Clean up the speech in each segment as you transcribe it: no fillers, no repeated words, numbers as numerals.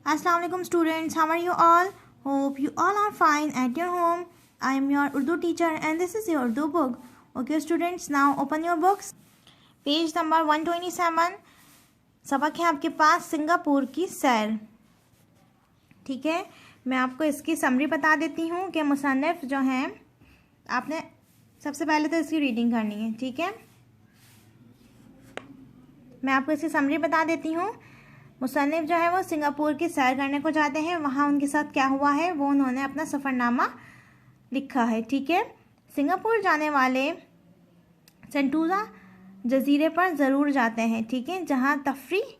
Assalamu alaikum students, how are you all? Hope you all are fine at your home. I am your Urdu teacher and this is your Urdu book. Okay students, now open your books. Page number 127. सबक है आपके पास Singapore की सैर। ठीक है, मैं आपको इसकी समरी बता देती हूँ कि मुसन्निफ जो हैं, आपने सबसे पहले तो इसकी रीडिंग करनी है। ठीक है, मैं आपको इसकी समरी बता देती हूँ। मुसन्निफ जो है वो सिंगापुर की सैर करने को जाते हैं। वहाँ उनके साथ क्या हुआ है वो उन्होंने अपना सफ़रनामा लिखा है। ठीक है, सिंगापुर जाने वाले सेंटोसा जजीरे पर ज़रूर जाते हैं। ठीक है, जहाँ तफरीह,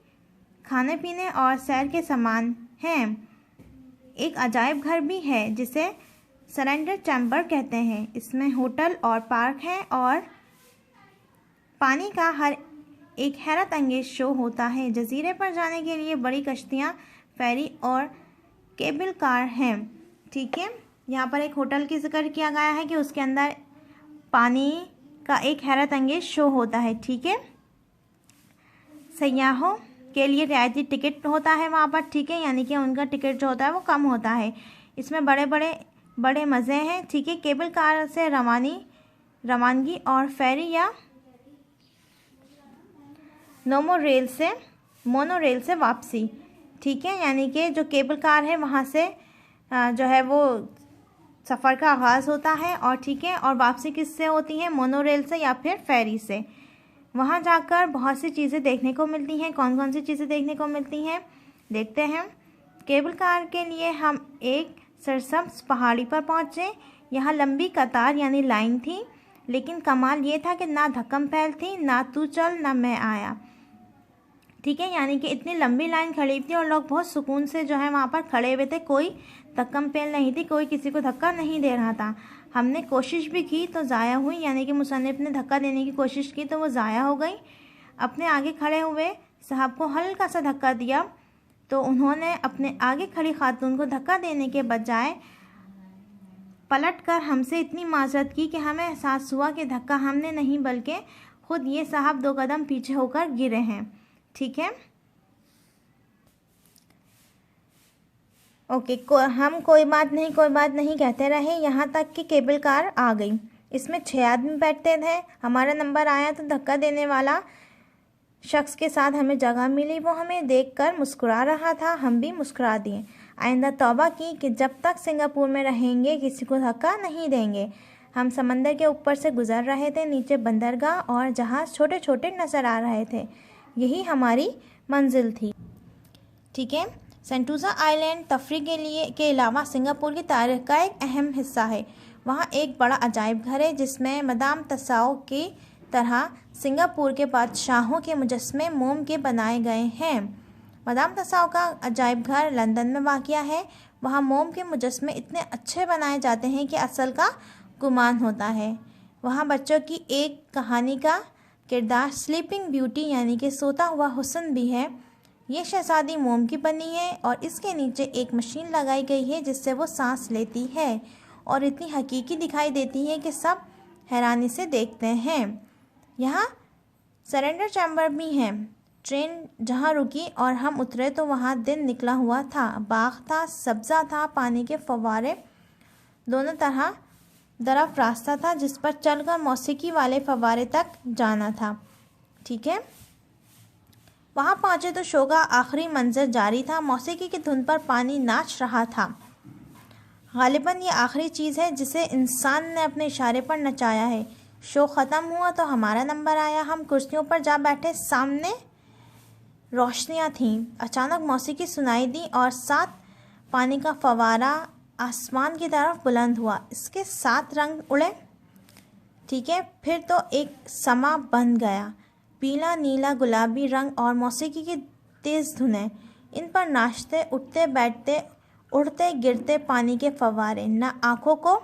खाने पीने और सैर के सामान हैं। एक अजायब घर भी है जिसे सरेंडर चैम्बर कहते हैं। इसमें होटल और पार्क हैं और पानी का हर एक हैरत अंगेज शो होता है। जजीरे पर जाने के लिए बड़ी कश्तियाँ, फेरी और केबल कार हैं। ठीक है, यहाँ पर एक होटल की जिक्र किया गया है कि उसके अंदर पानी का एक हैरत अंगेज शो होता है। ठीक है, सयाहों के लिए रियायती टिकट होता है वहाँ पर। ठीक है, यानी कि उनका टिकट जो होता है वो कम होता है। इसमें बड़े मज़े हैं। ठीक है, केबल कार से रवानगी और फेरी या मोनोरेल से वापसी। ठीक है, यानी कि जो केबल कार है वहाँ से जो है वो सफ़र का आगाज़ होता है और ठीक है, और वापसी किससे होती है? मोनोरेल से या फिर फेरी से। वहाँ जाकर बहुत सी चीज़ें देखने को मिलती हैं। कौन कौन सी चीज़ें देखने को मिलती हैं देखते हैं। केबल कार के लिए हम एक सरसब्ज पहाड़ी पर पहुँचे। यहाँ लंबी कतार यानी लाइन थी, लेकिन कमाल ये था कि ना धक्कम पैल थी, ना तू चल ना मैं आया। ठीक है, यानी कि इतनी लंबी लाइन खड़ी थी और लोग बहुत सुकून से जो है वहाँ पर खड़े हुए थे। कोई धक्कम पेल नहीं थी, कोई किसी को धक्का नहीं दे रहा था। हमने कोशिश भी की तो ज़ाया हुई, यानी कि मुसन्निफ ने धक्का देने की कोशिश की तो वो ज़ाया हो गई। अपने आगे खड़े हुए साहब को हल्का सा धक्का दिया तो उन्होंने अपने आगे खड़ी खातून को धक्का देने के बजाय पलट कर हमसे इतनी माजरत की कि हमें एहसास हुआ कि धक्का हमने नहीं बल्कि खुद ये साहब 2 कदम पीछे होकर गिरे हैं। ठीक है, ओके, हम कोई बात नहीं कहते रहे, यहाँ तक कि केबल कार आ गई। इसमें 6 आदमी बैठते थे। हमारा नंबर आया तो धक्का देने वाला शख्स के साथ हमें जगह मिली। वो हमें देखकर मुस्कुरा रहा था, हम भी मुस्कुरा दिए। आइंदा तौबा की कि जब तक सिंगापुर में रहेंगे किसी को धक्का नहीं देंगे। हम समंदर के ऊपर से गुजर रहे थे। नीचे बंदरगाह और जहाज़ छोटे छोटे नज़र आ रहे थे। यही हमारी मंजिल थी। ठीक है, सेंटोसा आइलैंड तफरीह के अलावा सिंगापुर की तारीख का एक अहम हिस्सा है। वहाँ एक बड़ा अजायब घर है जिसमें मदाम तसाओ की तरह सिंगापुर के बादशाहों के मुजस्मे मोम के बनाए गए हैं। मदाम तसाओ का अजायब घर लंदन में वाक़या है। वहाँ मोम के मुजस्मे इतने अच्छे बनाए जाते हैं कि असल का गुमान होता है। वहाँ बच्चों की एक कहानी का किरदार स्लीपिंग ब्यूटी यानी कि सोता हुआ हुस्न भी है। ये शहज़ादी मोम की बनी है और इसके नीचे एक मशीन लगाई गई है जिससे वो सांस लेती है और इतनी हकीकी दिखाई देती है कि सब हैरानी से देखते हैं। यहाँ सरेंडर चैम्बर भी हैं। ट्रेन जहाँ रुकी और हम उतरे तो वहाँ दिन निकला हुआ था। बाग था, सब्ज़ा था, पानी के फव्वारे दोनों तरफ रास्ता था जिस पर चलकर मौसीकी वाले फव्वारे तक जाना था। ठीक है, वहाँ पहुँचे तो शो का आखिरी मंजर जारी था। मौसीकी की धुन पर पानी नाच रहा था। गालिबन ये आखिरी चीज़ है जिसे इंसान ने अपने इशारे पर नचाया है। शो ख़त्म हुआ तो हमारा नंबर आया। हम कुर्सियों पर जा बैठे। सामने रोशनियाँ थीं। अचानक मौसीकी सुनाई दी और साथ पानी का फव्वारा आसमान की तरफ बुलंद हुआ। इसके 7 रंग उड़े। ठीक है, फिर तो एक समा बन गया। पीला, नीला, गुलाबी रंग और मौसीकी की तेज़ धुनें। इन पर नाचते, उठते, बैठते, उड़ते, गिरते पानी के फव्वारे। न आँखों को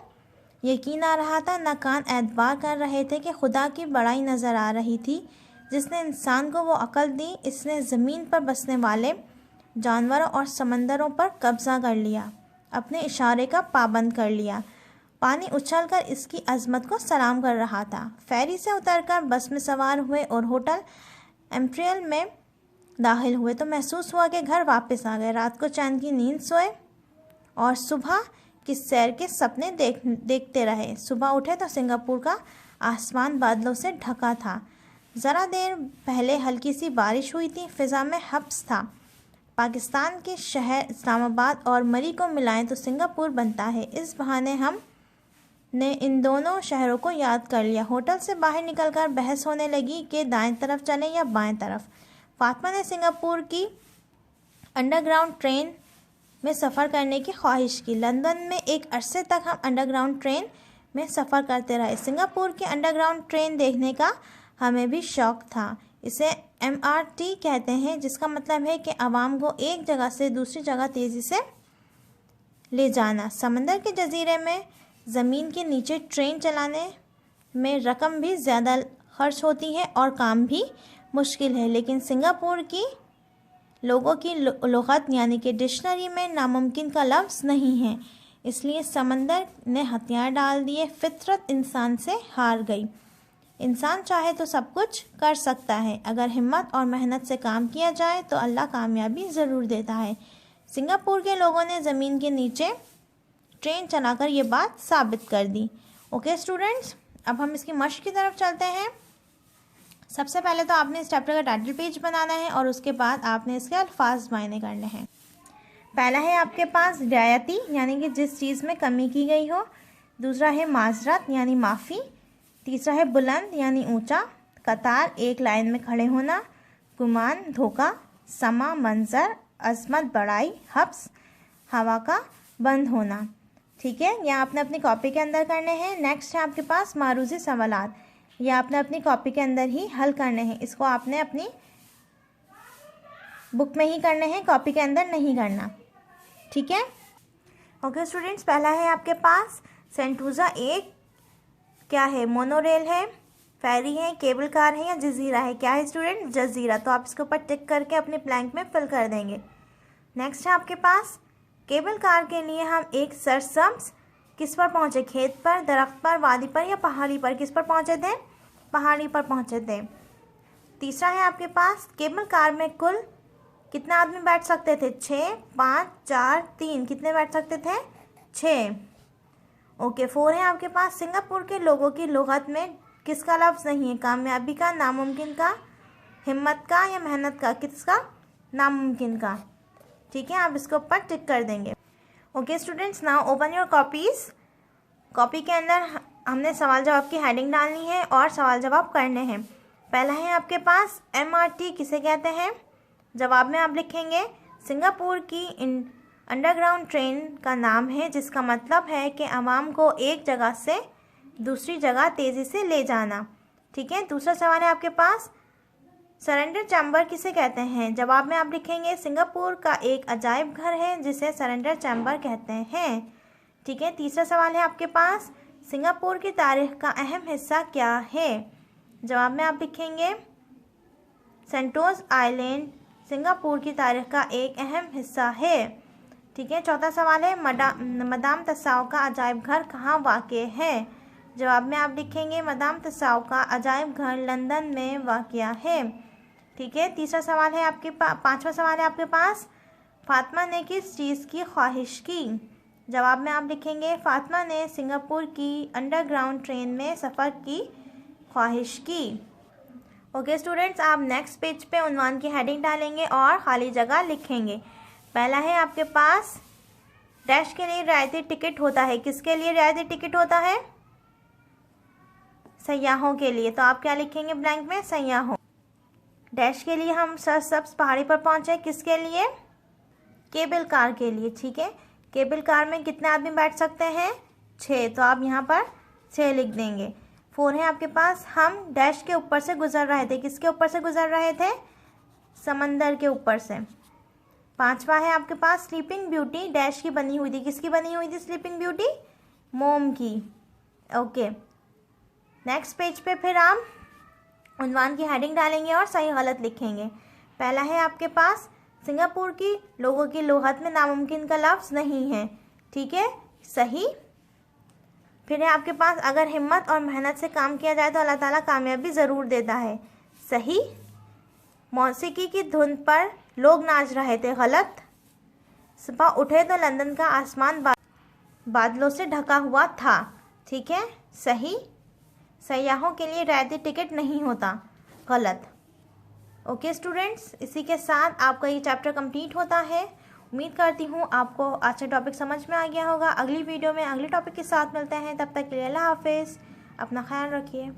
यकीन आ रहा था, न कान एतबार कर रहे थे कि खुदा की बड़ाई नज़र आ रही थी जिसने इंसान को वो अक्ल दी। इसने ज़मीन पर बसने वाले जानवरों और समंदरों पर कब्ज़ा कर लिया, अपने इशारे का पाबंद कर लिया। पानी उछलकर इसकी अज़मत को सलाम कर रहा था। फेरी से उतरकर बस में सवार हुए और होटल एम्पीरियल में दाखिल हुए तो महसूस हुआ कि घर वापस आ गए। रात को चैन की नींद सोए और सुबह की सैर के सपने देखते रहे। सुबह उठे तो सिंगापुर का आसमान बादलों से ढका था। ज़रा देर पहले हल्की सी बारिश हुई थी। फ़िज़ा में हब्स था। पाकिस्तान के शहर इस्लामाबाद और मरी को मिलाएं तो सिंगापुर बनता है। इस बहाने हम ने इन दोनों शहरों को याद कर लिया। होटल से बाहर निकलकर बहस होने लगी कि दाएं तरफ चलें या बाएं तरफ। फातिमा ने सिंगापुर की अंडरग्राउंड ट्रेन में सफ़र करने की ख्वाहिश की। लंदन में एक अरसे तक हम अंडरग्राउंड ट्रेन में सफ़र करते रहे। सिंगापुर की अंडरग्राउंड ट्रेन देखने का हमें भी शौक़ था। इसे MRT कहते हैं, जिसका मतलब है कि आवाम को एक जगह से दूसरी जगह तेज़ी से ले जाना। समंदर के जजीरे में ज़मीन के नीचे ट्रेन चलाने में रकम भी ज़्यादा खर्च होती है और काम भी मुश्किल है, लेकिन सिंगापुर की लोगों की लुग़त यानी कि डिक्शनरी में नामुमकिन का लफ्ज़ नहीं है। इसलिए समंदर ने हथियार डाल दिए। फितरत इंसान से हार गई। इंसान चाहे तो सब कुछ कर सकता है। अगर हिम्मत और मेहनत से काम किया जाए तो अल्लाह कामयाबी ज़रूर देता है। सिंगापुर के लोगों ने ज़मीन के नीचे ट्रेन चलाकर ये बात साबित कर दी। ओके स्टूडेंट्स, अब हम इसकी मश्क की तरफ चलते हैं। सबसे पहले तो आपने इस चैप्टर का टाइटल पेज बनाना है और उसके बाद आपने इसके अल्फाज मायने करने हैं। पहला है आपके पास रियायती यानी कि जिस चीज़ में कमी की गई हो। दूसरा है माजरत यानी माफ़ी। तीसरा है बुलंद यानी ऊंचा। कतार एक लाइन में खड़े होना। गुमान धोखा। समा मंजर। अजमत बड़ाई। हब्स हवा का बंद होना। ठीक है, यह आपने अपनी कॉपी के अंदर करने हैं। नेक्स्ट है आपके पास मारूज़ी सवालात। यह आपने अपनी कॉपी के अंदर ही हल करने हैं। इसको आपने अपनी बुक में ही करने हैं, कॉपी के अंदर नहीं करना। ठीक है, ओके स्टूडेंट्स, पहला है आपके पास सेंटोसा एक क्या है? मोनोरेल है, फेरी है, केबल कार है या जजीरा है? क्या है स्टूडेंट? जजीरा। तो आप इसके ऊपर टिक करके अपने ब्लैंक में फिल कर देंगे। नेक्स्ट है आपके पास केबल कार के लिए हम एक सरसब्ज़ किस पर पहुँचे? खेत पर, दरख्त पर, वादी पर या पहाड़ी पर? किस पर पहुँचे थे? पहाड़ी पर पहुँचे थे। तीसरा है आपके पास केबल कार में कुल कितने आदमी बैठ सकते थे? 6, 5, 4, 3। कितने बैठ सकते थे? 6। ओके, 4 है आपके पास सिंगापुर के लोगों की लुग़त में किसका लफ्ज़ नहीं है? कामयाबी का, नामुमकिन का, हिम्मत का या मेहनत का? किसका? नामुमकिन का। ठीक है, आप इसके ऊपर टिक कर देंगे। Okay students, now open your copies. Copy के अंदर हमने सवाल जवाब की हेडिंग डालनी है और सवाल जवाब करने हैं। पहला है आपके पास MRT किसे कहते हैं? जवाब में आप लिखेंगे सिंगापुर की अंडरग्राउंड ट्रेन का नाम है, जिसका मतलब है कि आवाम को एक जगह से दूसरी जगह तेज़ी से ले जाना। ठीक है, दूसरा सवाल है आपके पास सरेंडर चैम्बर किसे कहते हैं? जवाब में आप लिखेंगे सिंगापुर का एक अजायब घर है जिसे सरेंडर चैम्बर कहते हैं। ठीक है, तीसरा सवाल है आपके पास सिंगापुर की तारीख का अहम हिस्सा क्या है? जवाब में आप लिखेंगे सेंटोस आइलैंड सिंगापुर की तारीख का एक अहम हिस्सा है। ठीक है, चौथा सवाल है मदाम तसाओ का अजायब घर कहाँ वाक़ है? जवाब में आप लिखेंगे मदाम तसाओ का अजायब घर लंदन में वाक़ है। ठीक है, तीसरा सवाल है आपके पांचवा सवाल है आपके पास फातिमा ने किस चीज़ की ख्वाहिश की? जवाब में आप लिखेंगे फातिमा ने सिंगापुर की अंडरग्राउंड ट्रेन में सफ़र की ख्वाहिश की। ओके स्टूडेंट्स, आप नेक्स्ट पेज पे उन्वान की हेडिंग डालेंगे और ख़ाली जगह लिखेंगे। पहला है आपके पास डैश के लिए रियायती टिकट होता है। किसके लिए रियायती टिकट होता है? सयाहों के लिए। तो आप क्या लिखेंगे ब्लैंक में? सयाहों। डैश के लिए हम सरसब्ज़ पहाड़ी पर पहुंचे। किसके लिए? केबल कार के लिए। ठीक है, केबल कार में कितने आदमी बैठ सकते हैं? 6। तो आप यहाँ पर 6 लिख देंगे। 4 है आपके पास हम डैश के ऊपर से गुजर रहे थे। किसके ऊपर से गुजर रहे थे? समंदर के ऊपर से। 5वां है आपके पास स्लीपिंग ब्यूटी डैश की बनी हुई थी। किसकी बनी हुई थी स्लीपिंग ब्यूटी? मोम की। ओके, नेक्स्ट पेज पे फिर हम उन्वान की हेडिंग डालेंगे और सही गलत लिखेंगे। पहला है आपके पास सिंगापुर की लोगों की लुग़त में नामुमकिन का लफ्ज़ नहीं है। ठीक है, सही। फिर है आपके पास अगर हिम्मत और मेहनत से काम किया जाए तो अल्लाह ताला कामयाबी ज़रूर देता है। सही। मौसीकी की धुन पर लोग नाच रहे थे, गलत। सुबह उठे तो लंदन का आसमान बादलों से ढका हुआ था, ठीक है, सही। सयाहों के लिए रियायती टिकट नहीं होता, गलत। ओके स्टूडेंट्स, इसी के साथ आपका ये चैप्टर कंप्लीट होता है। उम्मीद करती हूँ आपको आज का टॉपिक समझ में आ गया होगा। अगली वीडियो में अगले टॉपिक के साथ मिलते हैं, तब तक के लिए अल्लाह हाफिज़, अपना ख्याल रखिए।